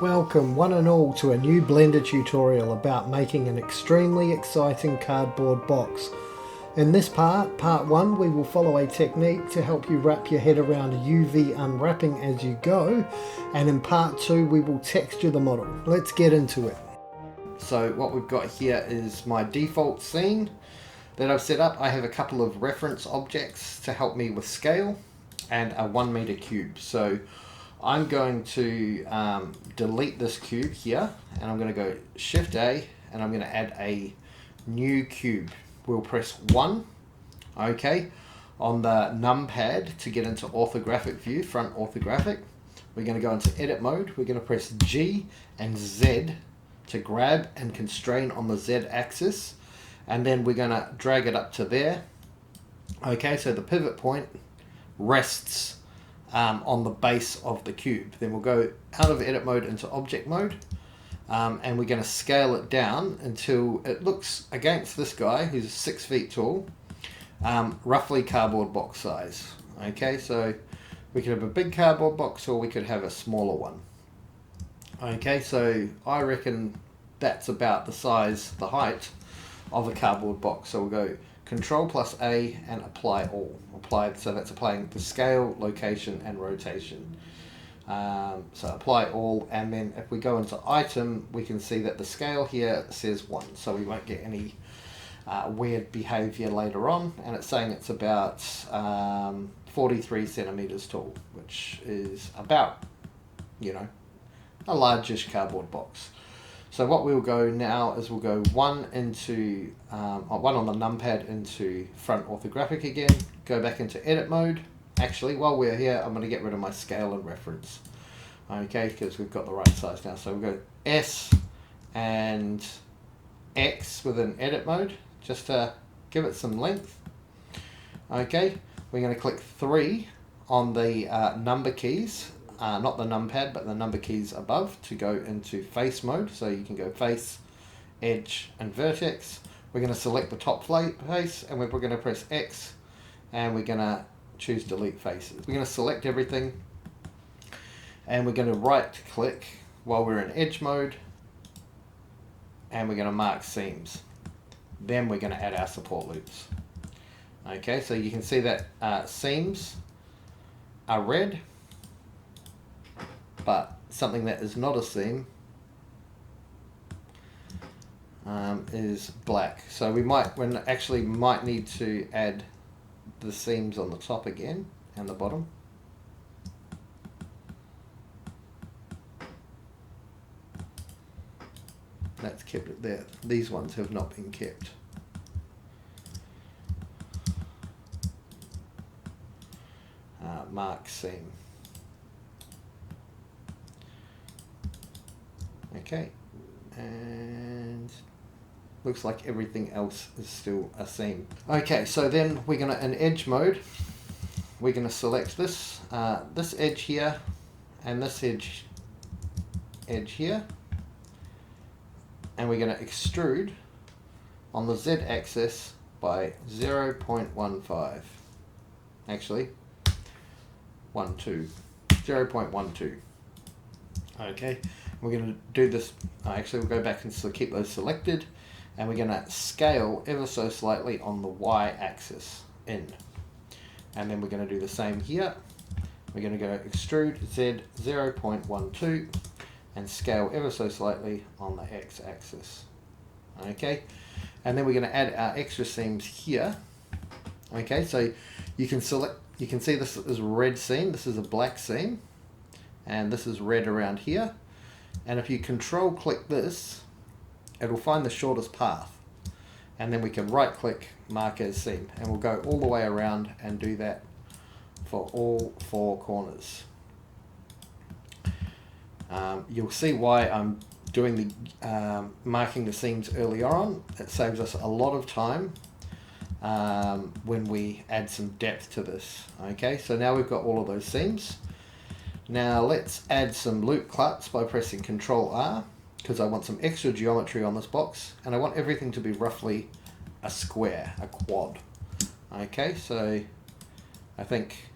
Welcome one and all to a new Blender tutorial about making an extremely exciting cardboard box. In this part 1, we will follow a technique to help you wrap your head around UV unwrapping as you go, and in part 2 we will texture the model. Let's get into it. So what we've got here is my default scene that I've set up. I have a couple of reference objects to help me with scale and a 1 meter cube. So I'm going to delete this cube here, and I'm going to go Shift A, and I'm going to add a new cube. We'll press 1, okay, on the numpad to get into orthographic view, front orthographic. We're going to go into edit mode. We're going to press G and Z to grab and constrain on the Z axis, and then we're going to drag it up to there. Okay, so the pivot point rests on the base of the cube. Then we'll go out of edit mode into object mode, and we're going to scale it down until it looks against this guy who's 6 feet tall, roughly cardboard box size. Okay, so we could have a big cardboard box or we could have a smaller one. Okay, so I reckon that's about the size, the height of a cardboard box. So we'll go Control plus A and apply all. So that's applying the scale, location, and rotation. So apply all, and then if we go into item, we can see that the scale here says 1, so we won't get any weird behavior later on. And it's saying it's about 43 centimeters tall, which is about, you know, a largish cardboard box. So what we'll go now is we'll go 1 into 1 on the numpad into front orthographic again, go back into edit mode. Actually, while we're here, I'm going to get rid of my scale and reference, okay, because we've got the right size now. So we'll go S and X within edit mode just to give it some length. Okay, we're going to click 3 on the number keys. Not the numpad, but the number keys above to go into face mode. So you can go face, edge, and vertex. We're going to select the top face, and we're going to press X, and we're going to choose delete faces. We're going to select everything, and we're going to right click while we're in edge mode, and we're going to mark seams. Then we're going to add our support loops. Okay, so you can see that seams are red, but something that is not a seam is black. So we might need to add the seams on the top again and the bottom. That's kept it there. These ones have not been kept. Mark seam. Okay, and looks like everything else is still a seam. Okay, so then we're gonna, in edge mode, we're gonna select this this edge here and this edge here, and we're gonna extrude on the Z axis by 0.15. Actually, 0.12. Okay. We're going to do this, actually we'll go back and keep those selected, and we're going to scale ever so slightly on the Y axis in. And then we're going to do the same here. We're going to go extrude Z 0.12 and scale ever so slightly on the X axis. Okay, and then we're going to add our extra seams here. Okay, so you can see this is a red seam, this is a black seam, and this is red around here. And if you control click this, it'll find the shortest path, and then we can right click mark as seam, and we'll go all the way around and do that for all 4 corners. You'll see why I'm doing the marking the seams earlier on. It saves us a lot of time when we add some depth to this. Okay, so now we've got all of those seams. Now let's add some loop cuts by pressing Control R, because I want some extra geometry on this box, and I want everything to be roughly a square, a quad. Okay, so I think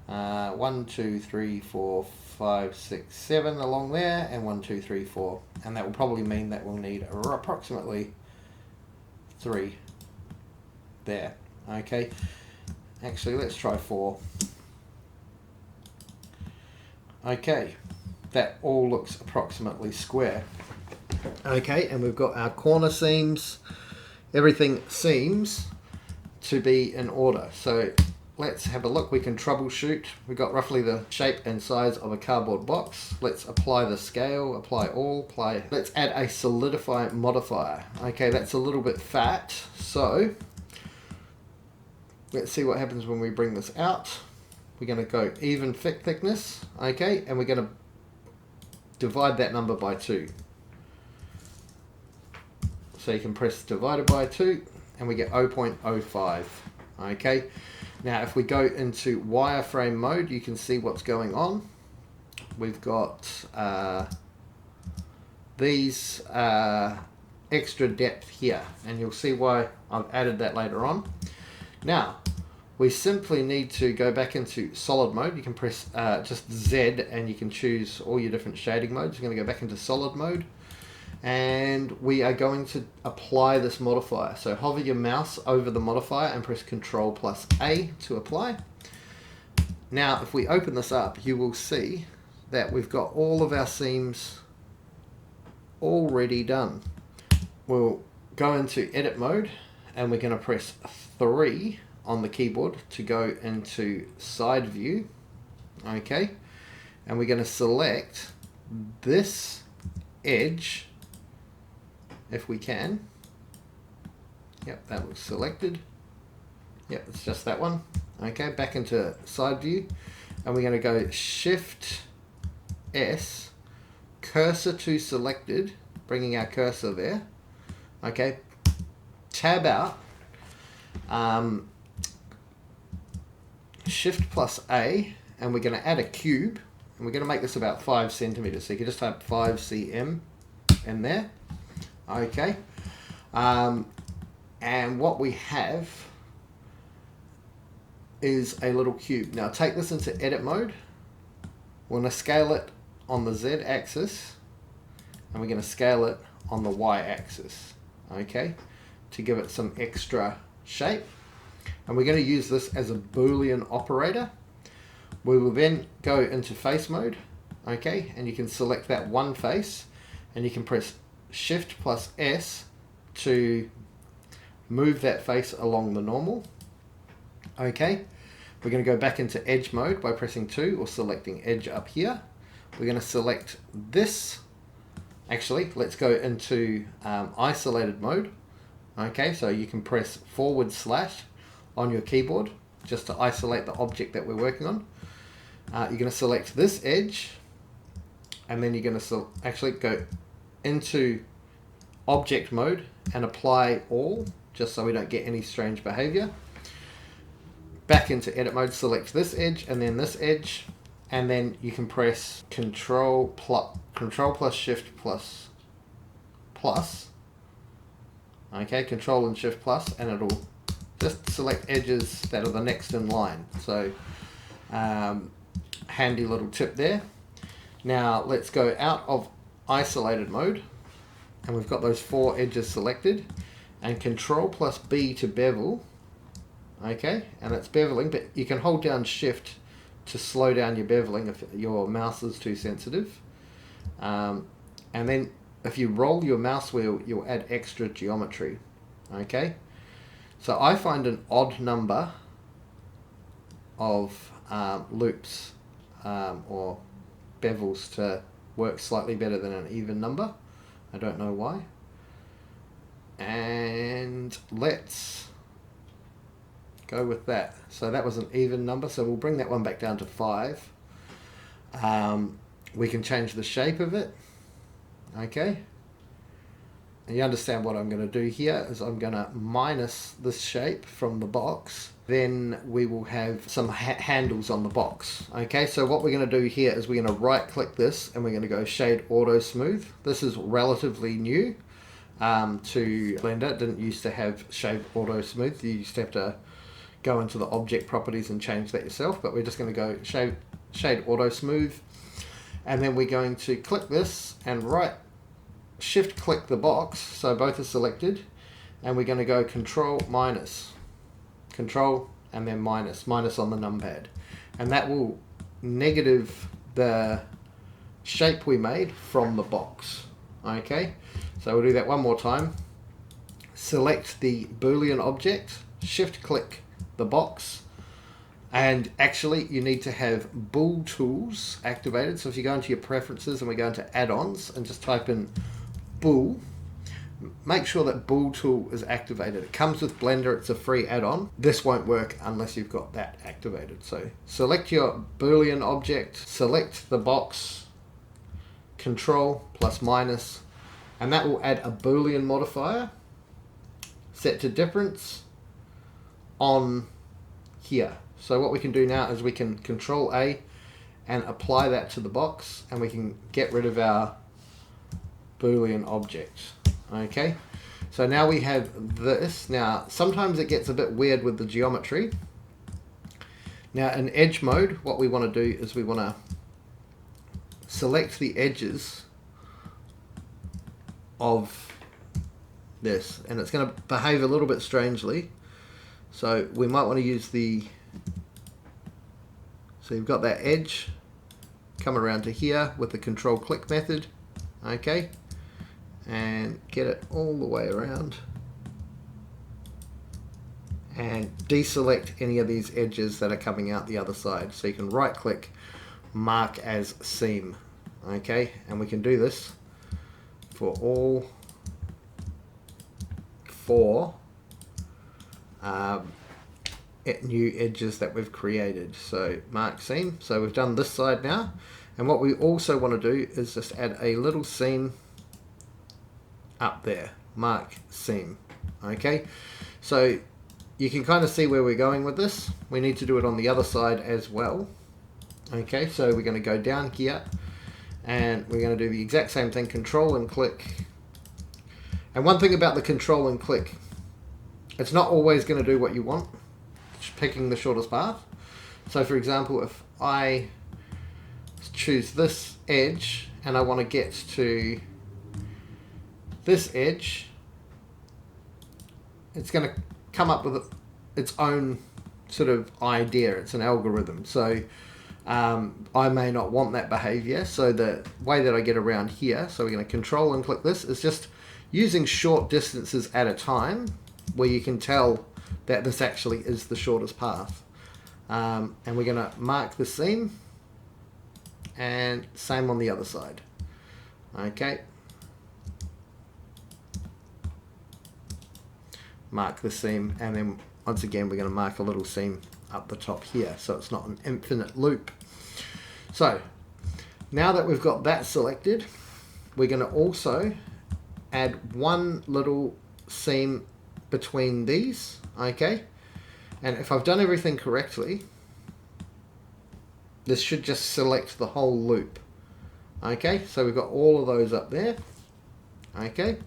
1, 2, 3, 4, 5, 6, 7 along there, and 1, 2, 3, 4. And that will probably mean that we'll need approximately 3 there. Okay, actually let's try 4. Okay, that all looks approximately square. Okay, and we've got our corner seams. Everything seems to be in order. So let's have a look. We can troubleshoot. We've got roughly the shape and size of a cardboard box. Let's apply the scale, apply all, apply. Let's add a solidify modifier. Okay, that's a little bit fat. So let's see what happens when we bring this out. We're going to go even thickness. Okay, and we're going to divide that number by 2. So you can press divided by 2 and we get 0.05. Okay, now if we go into wireframe mode, you can see what's going on. We've got these extra depth here, and you'll see why I've added that later on. Now we simply need to go back into solid mode. You can press just Z and you can choose all your different shading modes. You're going to go back into solid mode, and we are going to apply this modifier. So hover your mouse over the modifier and press Ctrl+A to apply. Now if we open this up, you will see that we've got all of our seams already done. We'll go into edit mode and we're going to press 3 on the keyboard to go into side view. Okay, and we're going to select this edge if we can. Yep, that looks selected. Yep, it's just that one. Okay, back into side view, and we're going to go Shift S, cursor to selected, bringing our cursor there. Okay, tab out, Shift+A, and we're going to add a cube, and we're going to make this about 5 centimeters. So you can just type 5 cm in there. Okay, and what we have is a little cube. Now take this into edit mode. We're going to scale it on the Z axis, and we're going to scale it on the Y axis. Okay, to give it some extra shape. And we're going to use this as a Boolean operator. We will then go into face mode. Okay, and you can select that one face, and you can press Shift+S to move that face along the normal. Okay, we're going to go back into edge mode by pressing 2 or selecting edge up here. We're going to select this. Actually, let's go into isolated mode. Okay, so you can press / on your keyboard just to isolate the object that we're working on. You're going to select this edge, and then you're going to actually go into object mode and apply all, just so we don't get any strange behavior. Back into edit mode, select this edge and then this edge, and then you can press Control plus Shift plus. Okay, Control and Shift plus, and it'll just select edges that are the next in line. So handy little tip there. Now let's go out of isolated mode, and we've got those 4 edges selected, and Control+B to bevel. Okay, and that's beveling, but you can hold down Shift to slow down your beveling if your mouse is too sensitive. And then if you roll your mouse wheel, you'll add extra geometry. Okay, so I find an odd number of loops or bevels to work slightly better than an even number. I don't know why. And let's go with that. So that was an even number, so we'll bring that one back down to 5. We can change the shape of it. Okay, and you understand what I'm going to do here is I'm going to minus this shape from the box. Then we will have some handles on the box. Okay, so what we're going to do here is we're going to right click this and we're going to go Shade Auto Smooth. This is relatively new to Blender. It didn't used to have Shade Auto Smooth. You used to have to go into the object properties and change that yourself, but we're just going to go Shade Auto Smooth. And then we're going to click this and shift click the box so both are selected, and we're going to go control minus, control and then minus on the numpad, and that will negative the shape we made from the box. Okay, so we'll do that one more time. Select the Boolean object, shift click the box, and actually you need to have bool tools activated. So if you go into your preferences and we go into add-ons and just type in bool, make sure that bool tool is activated. It comes with Blender, it's a free add-on. This won't work unless you've got that activated. So select your Boolean object, select the box, control plus minus, and that will add a Boolean modifier set to difference on here. So what we can do now is we can control A and apply that to the box, and we can get rid of our Boolean object. Okay, so now we have this. Now sometimes it gets a bit weird with the geometry. Now in edge mode, what we want to do is we want to select the edges of this, and it's going to behave a little bit strangely. So we might want to use so you've got that edge, come around to here with the control click method, okay, and get it all the way around and deselect any of these edges that are coming out the other side. So you can right click, mark as seam, okay, and we can do this for all four new edges that we've created. So mark seam. So we've done this side now, and what we also want to do is just add a little seam up there, mark seam. Okay, so you can kind of see where we're going with this. We need to do it on the other side as well. Okay, so we're going to go down here and we're going to do the exact same thing, control and click. And one thing about the control and click, it's not always going to do what you want, picking the shortest path. So for example, if I choose this edge and I want to get to this edge, it's going to come up with its own sort of idea. It's an algorithm. So I may not want that behavior. So the way that I get around here, so we're going to control and click this, is just using short distances at a time where you can tell that this actually is the shortest path. And we're going to mark the seam, and same on the other side. Okay. Mark the seam, and then once again we're going to mark a little seam up the top here, so it's not an infinite loop. So now that we've got that selected, we're going to also add one little seam between these. Okay, and if I've done everything correctly, this should just select the whole loop. Okay, so we've got all of those up there. Okay,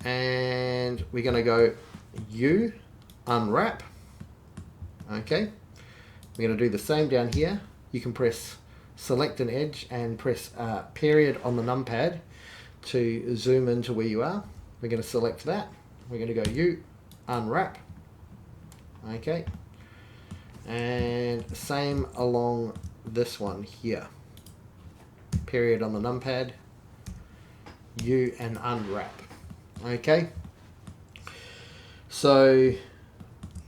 and we're going to go unwrap. Okay, we're going to do the same down here. You can press select an edge and press period on the numpad to zoom into where you are. We're going to select that. We're going to go unwrap. Okay, and same along this one here. Period on the numpad, and unwrap. Okay, so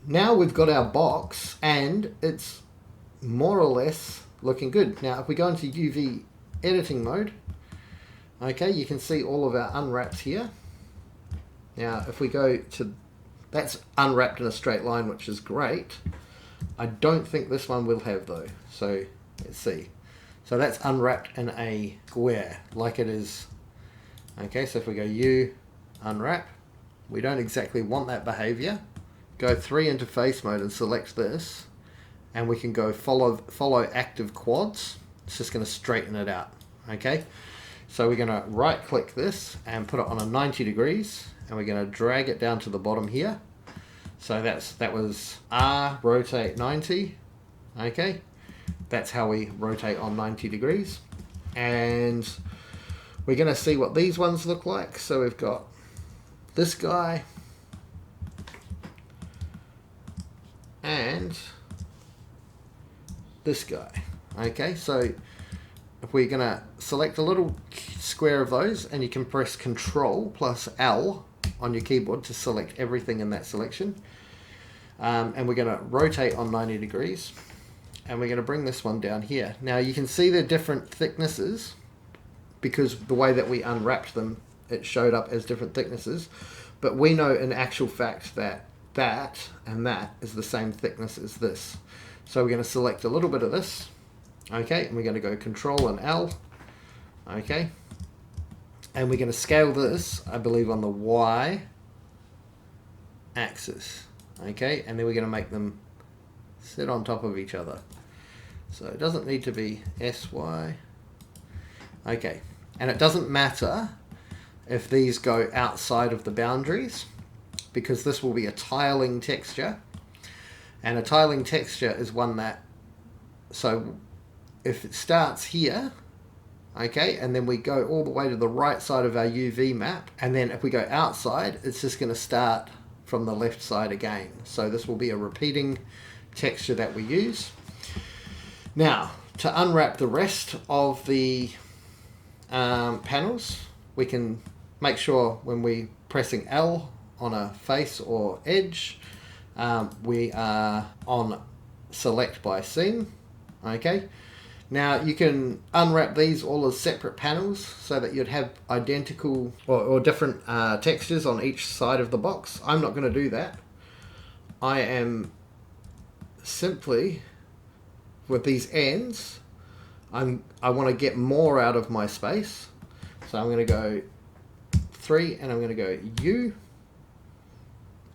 now we've got our box and it's more or less looking good. Now if we go into UV editing mode, okay, you can see all of our unwraps here. Now if we go to, that's unwrapped in a straight line, which is great. I don't think this one will have though, so let's see. So that's unwrapped in a square like it is. Okay, so if we go unwrap, we don't exactly want that behavior. Go 3 interface mode and select this, and we can go follow active quads. It's just going to straighten it out. Okay, so we're going to right click this and put it on a 90 degrees, and we're going to drag it down to the bottom here. So that was R rotate 90. Okay, that's how we rotate on 90 degrees. And we're going to see what these ones look like. So we've got this guy and this guy. Okay, so if we're going to select a little square of those, and you can press Control plus L on your keyboard to select everything in that selection. And we're going to rotate on 90 degrees. And we're going to bring this one down here. Now you can see the different thicknesses because the way that we unwrapped them, it showed up as different thicknesses. But we know in actual fact that that and that is the same thickness as this. So we're going to select a little bit of this. Okay, and we're going to go Control and L. Okay. And we're going to scale this, I believe, on the Y axis. Okay, and then we're going to make them sit on top of each other. So it doesn't need to be SY. Okay, and it doesn't matter if these go outside of the boundaries because this will be a tiling texture. And a tiling texture is one that, so if it starts here, okay, and then we go all the way to the right side of our UV map, and then if we go outside, it's just going to start from the left side again. So this will be a repeating texture that we use. Now, to unwrap the rest of the panels, we can make sure when we're pressing L on a face or edge, we are on select by scene. Okay. Now you can unwrap these all as separate panels so that you'd have identical or different textures on each side of the box. I'm not going to do that. I am simply, with these ends, I want to get more out of my space. So I'm going to go 3 and I'm going to go U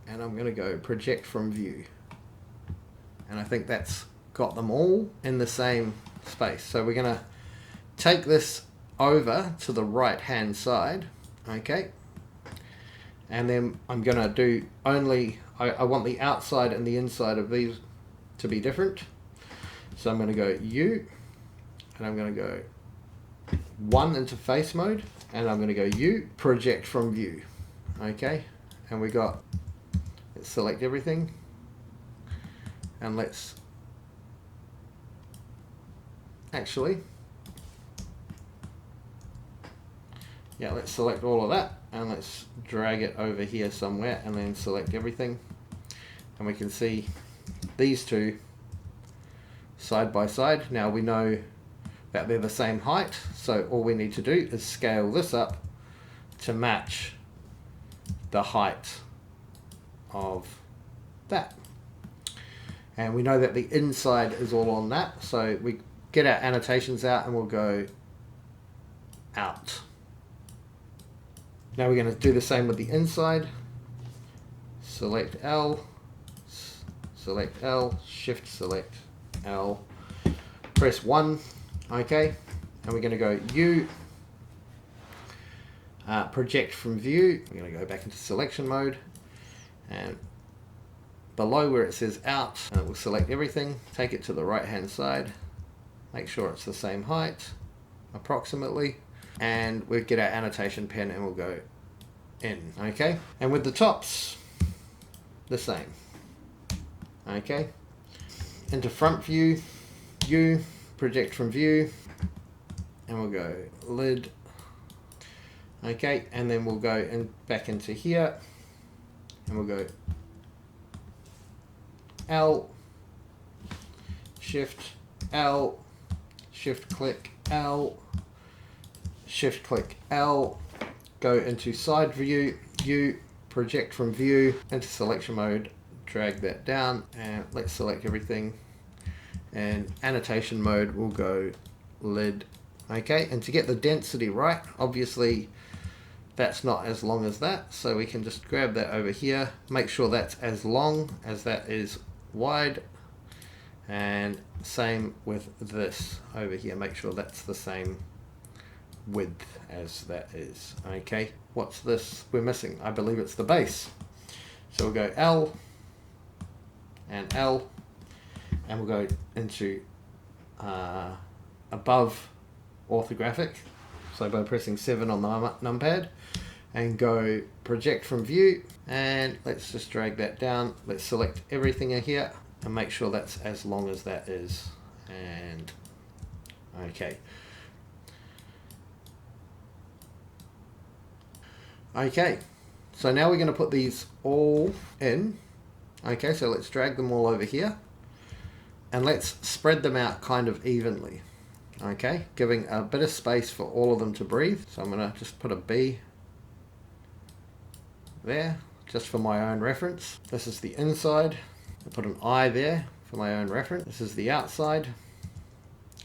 and I'm going to go project from view. And I think that's got them all in the same space. So we're going to take this over to the right hand side. Okay. And then I'm going to do only, I want the outside and the inside of these to be different. So I'm going to go U and I'm going to go 1 into face mode and I'm going to go U, project from view. Okay. And we got, let's select everything and let's actually, yeah, let's select all of that and let's drag it over here somewhere and then select everything, and we can see these two side by side. Now we know that they're the same height, so all we need to do is scale this up to match the height of that. And we know that the inside is all on that, so we get our annotations out and we'll go out. Now we're going to do the same with the inside. Select L, shift select L, press 1, okay, and we're going to go U, project from view. We're going to go back into selection mode, and below where it says out, we'll select everything, take it to the right hand side, make sure it's the same height approximately, and we'll get our annotation pen and we'll go in. Okay, and with the tops the same. Okay, into front view, U, project from view, and we'll go lid. Okay, and then we'll go in back into here and we'll go L, shift L, shift click L, shift click L, go into side view, U, project from view, into selection mode, drag that down, and let's select everything, and annotation mode will go lid. Okay, and to get the density right, obviously that's not as long as that, so we can just grab that over here, make sure that's as long as that is wide, and same with this over here, make sure that's the same width as that is. Okay, what's this we're missing? I believe it's the base, so we'll go L and L, and we'll go into above orthographic. So by pressing 7 on the numpad and go project from view, and let's just drag that down. Let's select everything in here and make sure that's as long as that is. And okay. Okay, so now we're going to put these all in. Okay, so let's drag them all over here and let's spread them out kind of evenly. Okay, giving a bit of space for all of them to breathe. So I'm going to just put a B there, just for my own reference. This is the inside. I'll put an I there for my own reference. This is the outside.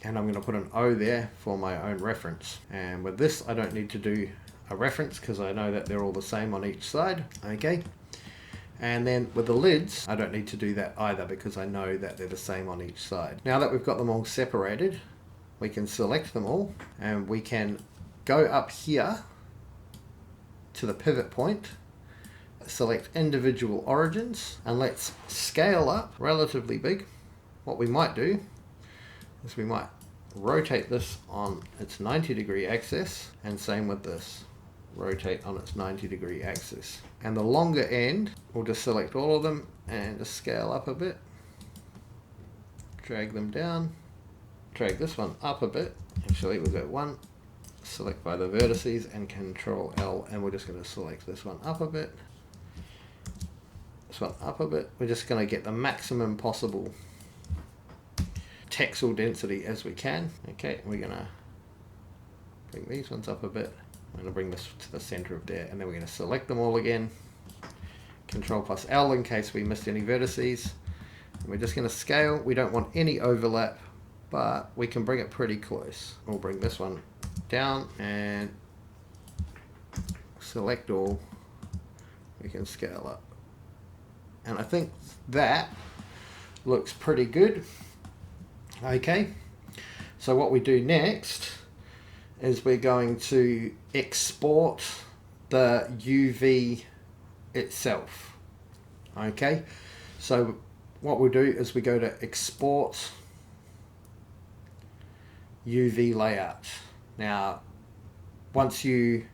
And I'm going to put an O there for my own reference. And with this, I don't need to do a reference because I know that they're all the same on each side. Okay. And then with the lids, I don't need to do that either because I know that they're the same on each side. Now that we've got them all separated, we can select them all and we can go up here to the pivot point, select individual origins, and let's scale up relatively big. What we might do is we might rotate this on its 90-degree axis, and same with this, rotate on its 90-degree axis. And the longer end, we'll just select all of them and just scale up a bit, drag them down, drag this one up a bit. Actually, we'll go 1, select by the vertices and Control L, and we're just going to select this one up a bit, this one up a bit. We're just going to get the maximum possible texel density as we can. Okay, we're going to bring these ones up a bit. I'm going to bring this to the center of there, and then we're going to select them all again. Control plus L in case we missed any vertices. And we're just going to scale. We don't want any overlap, but we can bring it pretty close. We'll bring this one down and select all. We can scale up. And I think that looks pretty good. Okay, so what we do next is we're going to export the UV itself. Okay, so what we'll do is we go to export UV layout. Now, once you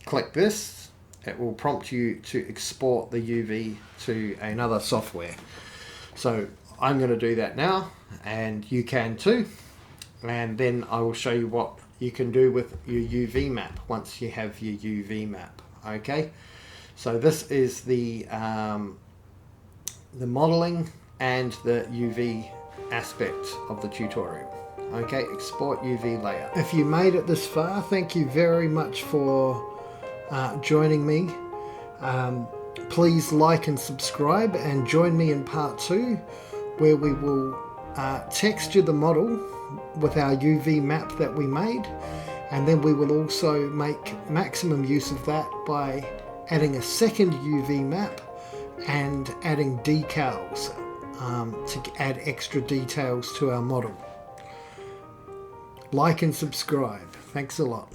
click this, it will prompt you to export the UV to another software. So I'm going to do that now, and you can too. And then I will show you what you can do with your UV map once you have your UV map. Okay, so this is the modeling and the UV aspect of the tutorial. Okay, export UV layout. If you made it this far, thank you very much for joining me. Please like and subscribe, and join me in part 2, where we will texture the model with our UV map that we made, and then we will also make maximum use of that by adding a second UV map and adding decals to add extra details to our model. Like and subscribe. Thanks a lot.